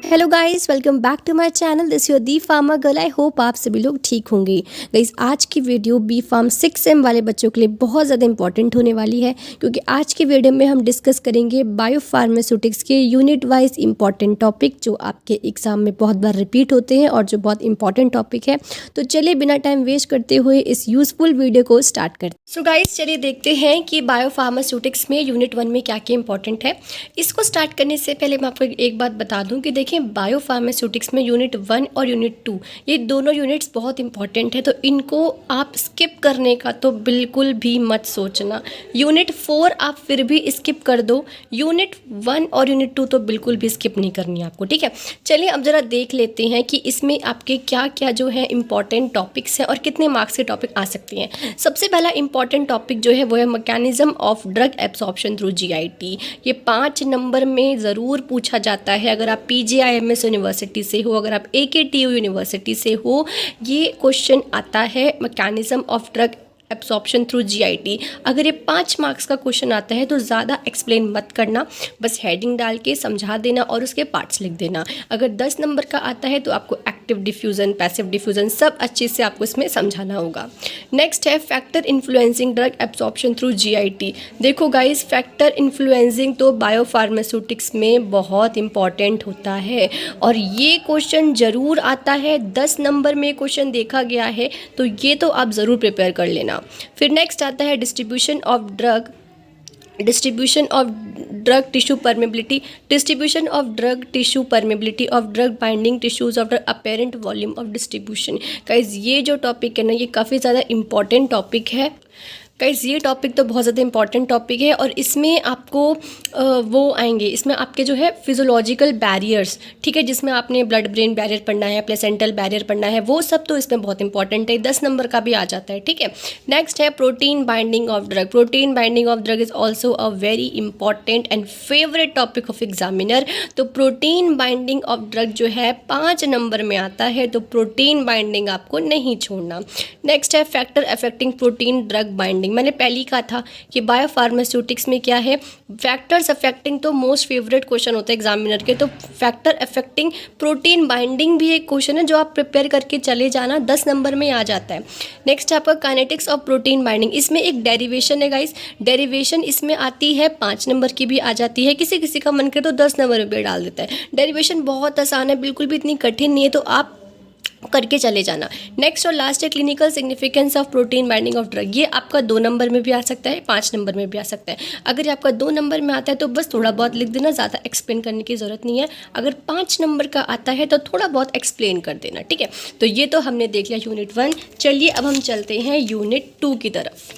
Hello guys, welcome back to my channel. This your the pharma girl. I hope आप सभी लोग ठीक होंगे। गाइस, आज की वीडियो बी फार्म 6M वाले बच्चों के लिए बहुत ज़्यादा इंपॉर्टेंट होने वाली है, क्योंकि आज की वीडियो में हम डिस्कस करेंगे बायो फार्मास्यूटिक्स के यूनिट वाइज इंपॉर्टेंट टॉपिक जो आपके एग्जाम में बहुत बार रिपीट होते हैं और जो बहुत इंपॉर्टेंट टॉपिक है। तो चलिए बिना टाइम वेस्ट करते हुए इस यूजफुल वीडियो को स्टार्ट करते हैं। सो गाइस, चलिए देखते हैं कि बायो फार्मास्यूटिक्स में यूनिट 1 में क्या क्या इंपॉर्टेंट है। इसको स्टार्ट करने से पहले मैं आपको एक बात बता दूं कि देखिए, बायो फार्मास्यूटिक्स में यूनिट 1 और यूनिट 2 ये दोनों यूनिट्स बहुत इंपॉर्टेंट है, तो इनको आप स्किप करने का तो बिल्कुल भी मत सोचना। यूनिट 4 आप फिर भी स्किप कर दो, यूनिट 1 और यूनिट 2 तो बिल्कुल भी स्किप नहीं करनी आपको, ठीक है। चलिए अब जरा देख लेते हैं कि इसमें आपके क्या क्या जो है इंपॉर्टेंट टॉपिक्स हैं और कितने मार्क्स के टॉपिक आ सकते हैं। सबसे पहला इंपॉर्टेंट टॉपिक जो है वो है mechanism of drug absorption through GIT. ये 5 नंबर में ज़रूर पूछा जाता है। अगर आप पीजीआईएमएस यूनिवर्सिटी से हो, अगर आप एकेटीयू यूनिवर्सिटी से हो, ये क्वेश्चन आता है mechanism of drug absorption through GIT. अगर ये 5 मार्क्स का क्वेश्चन आता है तो ज़्यादा एक्सप्लेन मत करना, बस हेडिंग डाल के समझा देना और उसके पार्ट्स लिख देना। अगर 10 नंबर का आता है तो आपको एक्टिव डिफ्यूज़न, पैसिव डिफ्यूज़न सब अच्छे से आपको इसमें समझाना होगा। नेक्स्ट है factor influencing drug absorption through GIT. देखो गाइस, फैक्टर इन्फ्लुएंसिंग तो बायो फार्मास्यूटिक्स में बहुत इंपॉर्टेंट होता है और ये क्वेश्चन ज़रूर आता है। 10 नंबर में क्वेश्चन देखा गया है, तो ये तो आप ज़रूर प्रिपेयर कर लेना। फिर नेक्स्ट आता है distribution of drug tissue permeability, distribution of drug tissue permeability of drug binding tissues of drug apparent volume of distribution. Guys, ये जो टॉपिक है ना, ये काफ़ी ज़्यादा इंपॉर्टेंट टॉपिक है। गाइस, ये टॉपिक तो बहुत ज़्यादा इंपॉर्टेंट टॉपिक है और इसमें आपको वो आएंगे, इसमें आपके जो है फिजियोलॉजिकल बैरियर्स, ठीक है, जिसमें आपने ब्लड ब्रेन बैरियर पढ़ना है, प्लेसेंटल बैरियर पढ़ना है, वो सब तो इसमें बहुत इंपॉर्टेंट है। 10 नंबर का भी आ जाता है, ठीक है। नेक्स्ट है protein binding of drug. Protein binding of drug is also a very important and favourite topic of examiner. तो प्रोटीन बाइंडिंग ऑफ ड्रग जो है 5 नंबर में आता है, तो प्रोटीन बाइंडिंग आपको नहीं छोड़ना। नेक्स्ट है factor affecting protein drug binding. मैंने पहले ही कहा था कि बायो फार्मास्यूटिक्स में क्या है, फैक्टर्स अफेक्टिंग तो मोस्ट फेवरेट क्वेश्चन होता है एग्जामिनर के, तो फैक्टर अफेक्टिंग प्रोटीन बाइंडिंग भी एक क्वेश्चन है जो आप प्रिपेयर करके चले जाना, 10 नंबर में आ जाता है। नेक्स्ट है आपका काइनेटिक्स ऑफ प्रोटीन बाइंडिंग। इसमें एक डेरिवेशन है गाइस, डेरिवेशन इसमें आती है 5 नंबर की भी आ जाती है, किसी किसी का मन करे तो 10 नंबर में भी डाल देता है। डेरिवेशन बहुत आसान है, बिल्कुल भी इतनी कठिन नहीं है, तो आप करके चले जाना। नेक्स्ट और लास्ट है clinical significance of protein binding of drug. ये आपका 2 नंबर में भी आ सकता है, 5 नंबर में भी आ सकता है। अगर ये आपका 2 नंबर में आता है तो बस थोड़ा बहुत लिख देना, ज़्यादा एक्सप्लेन करने की ज़रूरत नहीं है। अगर 5 नंबर का आता है तो थोड़ा बहुत एक्सप्लेन कर देना, ठीक है। तो ये तो हमने देख लिया यूनिट 1। चलिए अब हम चलते हैं यूनिट 2 की तरफ।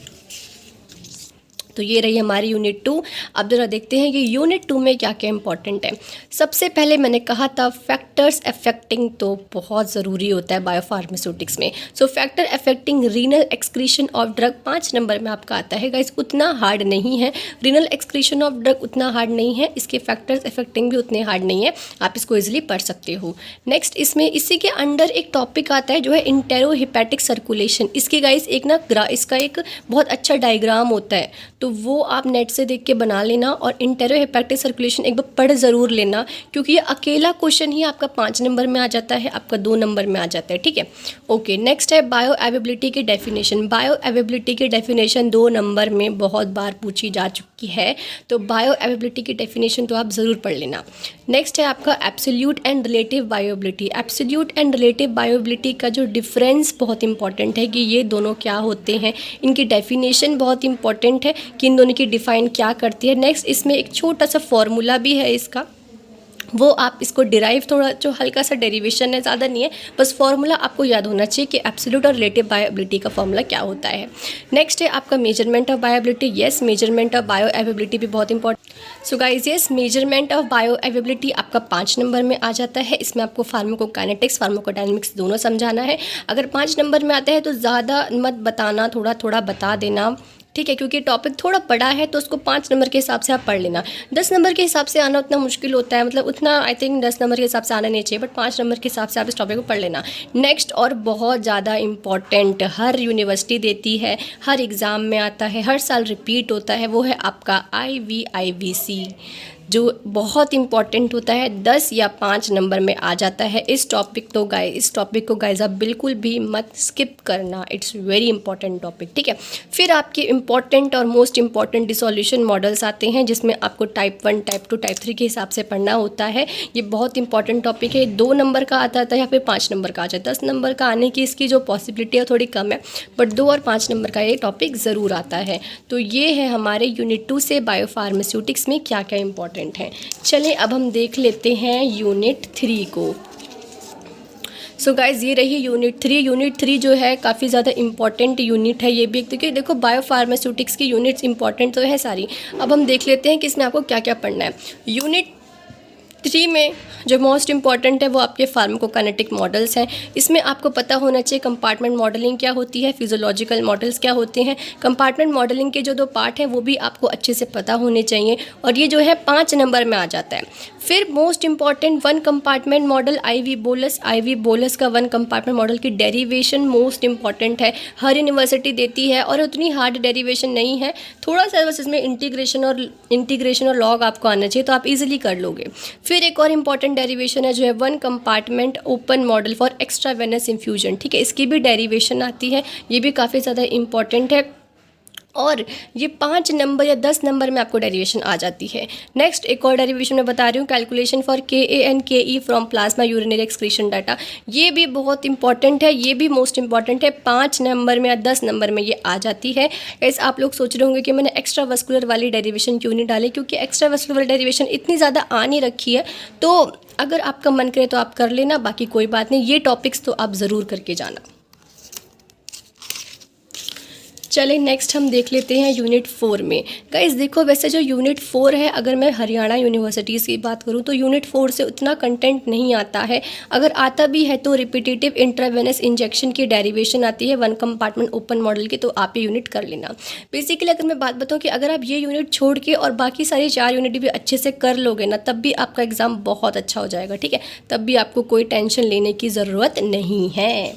तो ये रही हमारी यूनिट 2। अब जरा देखते हैं कि यूनिट 2 में क्या क्या इंपॉर्टेंट है। सबसे पहले मैंने कहा था फैक्टर्स अफेक्टिंग तो बहुत ज़रूरी होता है बायो फार्मास्यूटिक्स में। So factor affecting renal excretion of drug 5 number में आपका आता है। गाइस, उतना हार्ड नहीं है, रीनल एक्सक्रीशन ऑफ ड्रग उतना हार्ड नहीं है, इसके फैक्टर्स अफेक्टिंग भी उतने हार्ड नहीं है, आप इसको ईजिली पढ़ सकते हो। नेक्स्ट इसमें इसी के अंडर एक टॉपिक आता है जो है इंटेरोहिपैटिक सर्कुलेशन। इसकी गाइस एक ना इसका एक बहुत अच्छा डायग्राम होता है, तो वो आप नेट से देख के बना लेना और इंटेरोहेपेटिक सर्कुलेशन एक बार पढ़ ज़रूर लेना, क्योंकि ये अकेला क्वेश्चन ही आपका 5 नंबर में आ जाता है, आपका 2 नंबर में आ जाता है, ठीक है। ओके, नेक्स्ट है बायो अवेबिलिटी की डेफिनेशन। बायो अवेबिलिटी की डेफिनेशन 2 नंबर में बहुत बार पूछी जा चुकी है, तो बायो अवेबिलिटी की डेफिनेशन तो आप ज़रूर पढ़ लेना। नेक्स्ट है आपका absolute and relative बायोबिलिटी। Absolute and relative बायोबिलिटी का जो डिफरेंस बहुत इंपॉर्टेंट है कि ये दोनों क्या होते हैं, इनकी डेफिनेशन बहुत इंपॉर्टेंट है कि इन दोनों की डिफाइन क्या करती है। नेक्स्ट इसमें एक छोटा सा फॉर्मूला भी है इसका, वो आप इसको डिराइव, थोड़ा जो हल्का सा डेरिवेशन है, ज़्यादा नहीं है, बस फॉर्मूला आपको याद होना चाहिए कि एब्सोल्यूट और रिलेटिव बायोबिलिटी का फॉर्मूला क्या होता है। नेक्स्ट है आपका measurement of बायोबिलिटी। Yes, measurement of bio availability भी बहुत important. So guys, yes, measurement of bio availability आपका 5 नंबर में आ जाता है। इसमें आपको फार्माकोकाइनेटिक्स, फार्माकोडायनेमिक्स दोनों समझाना है। अगर 5 नंबर में आता है तो ज़्यादा मत बताना, थोड़ा थोड़ा बता देना, ठीक है, क्योंकि टॉपिक थोड़ा बड़ा है तो उसको 5 नंबर के हिसाब से आप पढ़ लेना। 10 नंबर के हिसाब से आना उतना मुश्किल होता है, मतलब उतना आई थिंक 10 नंबर के हिसाब से आना नहीं चाहिए, बट 5 नंबर के हिसाब से आप इस टॉपिक को पढ़ लेना। नेक्स्ट और बहुत ज़्यादा इंपॉर्टेंट, हर यूनिवर्सिटी देती है, हर एग्ज़ाम में आता है, हर साल रिपीट होता है, वो है आपका IVIVC। जो बहुत इंपॉर्टेंट होता है, 10 या 5 नंबर में आ जाता है। इस टॉपिक को गाइस आप बिल्कुल भी मत स्किप करना, इट्स वेरी इंपॉर्टेंट टॉपिक, ठीक है। फिर आपके इंपॉर्टेंट और मोस्ट इंपॉर्टेंट डिसोल्यूशन मॉडल्स आते हैं, जिसमें आपको टाइप 1, टाइप 2, टाइप 3 के हिसाब से पढ़ना होता है। ये बहुत इंपॉर्टेंट टॉपिक है। 2 नंबर का आता था या फिर 5 नंबर का आ जाता है। 10 नंबर का आने की इसकी जो पॉसिबिलिटी है थोड़ी कम है, बट 2 और 5 नंबर का ये टॉपिक ज़रूर आता है। तो ये है हमारे यूनिट 2 से बायोफार्मास्यूटिक्स में क्या क्या इंपॉर्टेंट है। चलें अब हम देख लेते हैं यूनिट 3 को। सो गाइज़ ये रही यूनिट 3। यूनिट 3 जो है काफ़ी ज़्यादा इंपॉर्टेंट यूनिट है ये भी, क्योंकि देखो बायोफार्मास्यूटिक्स की यूनिट्स इंपॉर्टेंट तो है सारी। अब हम देख लेते हैं कि इसमें आपको क्या क्या पढ़ना है। यूनिट 3 में जो मोस्ट इंपॉर्टेंट है वो आपके फार्माकोकाइनेटिक मॉडल्स हैं। इसमें आपको पता होना चाहिए कंपार्टमेंट मॉडलिंग क्या होती है, फिजियोलॉजिकल मॉडल्स क्या होते हैं। कंपार्टमेंट मॉडलिंग के जो 2 पार्ट हैं वो भी आपको अच्छे से पता होने चाहिए, और ये जो है 5 नंबर में आ जाता है। फिर most important 1 compartment model IV bolus का 1 कंपार्टमेंट मॉडल की डेरिवेशन मोस्ट इंपॉर्टेंट है, हर यूनिवर्सिटी देती है, और उतनी हार्ड डेरिवेशन नहीं है, थोड़ा सा बस इसमें इंटीग्रेशन और लॉग आपको आना चाहिए, तो आप इजीली कर लोगे। फिर एक और इंपॉर्टेंट डेरिवेशन है जो है 1 compartment open model for extravenous infusion, ठीक है, इसकी भी डेरिवेशन आती है, ये भी काफ़ी ज़्यादा इंपॉर्टेंट है, और ये 5 नंबर या 10 नंबर में आपको डेरिवेशन आ जाती है। नेक्स्ट एक और डेरिवेशन मैं बता रही हूँ, calculation for KA&KE from plasma urinary excretion data, ये भी बहुत इंपॉर्टेंट है, ये भी मोस्ट इंपॉर्टेंट है, 5 नंबर में या 10 नंबर में ये आ जाती है। ऐसे आप लोग सोच रहे होंगे कि मैंने एक्स्ट्रा वस्कुलर वाली डेरिवेशन क्यों नहीं डाली, क्योंकि एक्स्ट्रा वस्कुलर वाली डेरिवेशन इतनी ज़्यादा आ नहीं रखी है, तो अगर आपका मन करे तो आप कर लेना, बाकी कोई बात नहीं, ये टॉपिक्स तो आप ज़रूर करके जाना। चलें नेक्स्ट हम देख लेते हैं यूनिट 4 में। गाइस देखो, वैसे जो यूनिट 4 है, अगर मैं हरियाणा यूनिवर्सिटीज़ की बात करूँ तो यूनिट 4 से उतना कंटेंट नहीं आता है, अगर आता भी है तो रिपीटेटिव इंट्रावेनस इंजेक्शन की डेरिवेशन आती है 1 कंपार्टमेंट ओपन मॉडल की, तो आप ये यूनिट कर लेना। बेसिकली अगर मैं बात बताऊँ कि अगर आप ये यूनिट छोड़ के और बाकी सारी 4 यूनिट भी अच्छे से कर लोगे ना, तब भी आपका एग्ज़ाम बहुत अच्छा हो जाएगा, ठीक है, तब भी आपको कोई टेंशन लेने की ज़रूरत नहीं है।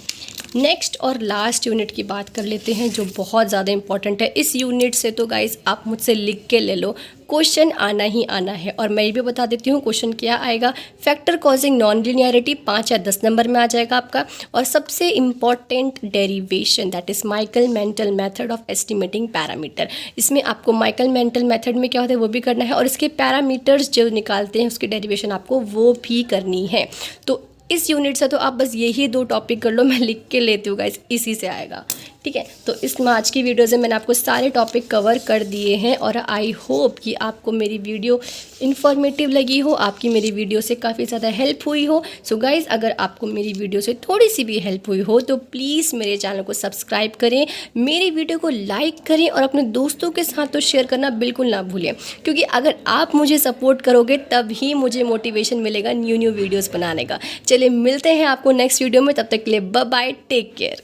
नेक्स्ट और लास्ट यूनिट की बात कर लेते हैं, जो बहुत ज़्यादा इंपॉर्टेंट है। इस यूनिट से तो गाइस आप मुझसे लिख के ले लो, क्वेश्चन आना ही आना है, और मैं ये भी बता देती hूँ क्वेश्चन क्या आएगा। फैक्टर कॉजिंग नॉन लीनियरिटी 5 या 10 नंबर में आ जाएगा आपका, और सबसे important derivation that is Michael mental method of estimating parameter. इसमें आपको माइकल मेंटल मेथड में क्या होता है वो भी करना है, और इसके पैरामीटर्स जो निकालते हैं उसकी डेरिवेशन आपको वो भी करनी है। तो इस यूनिट से तो आप बस यही 2 टॉपिक कर लो, मैं लिख के लेती हूँ गाइस, इसी से आएगा, ठीक है। तो इस आज की वीडियो से मैंने आपको सारे टॉपिक कवर कर दिए हैं, और आई होप कि आपको मेरी वीडियो इन्फॉर्मेटिव लगी हो, आपकी मेरी वीडियो से काफ़ी ज़्यादा हेल्प हुई हो। सो गाइज़, अगर आपको मेरी वीडियो से थोड़ी सी भी हेल्प हुई हो तो प्लीज़ मेरे चैनल को सब्सक्राइब करें, मेरी वीडियो को लाइक करें, और अपने दोस्तों के साथ तो शेयर करना बिल्कुल ना भूलें, क्योंकि अगर आप मुझे सपोर्ट करोगे तभी मुझे मोटिवेशन मिलेगा न्यू वीडियोज़ बनाने का। चलिए मिलते हैं आपको नेक्स्ट वीडियो में, तब तक के लिए बाय बाय, टेक केयर।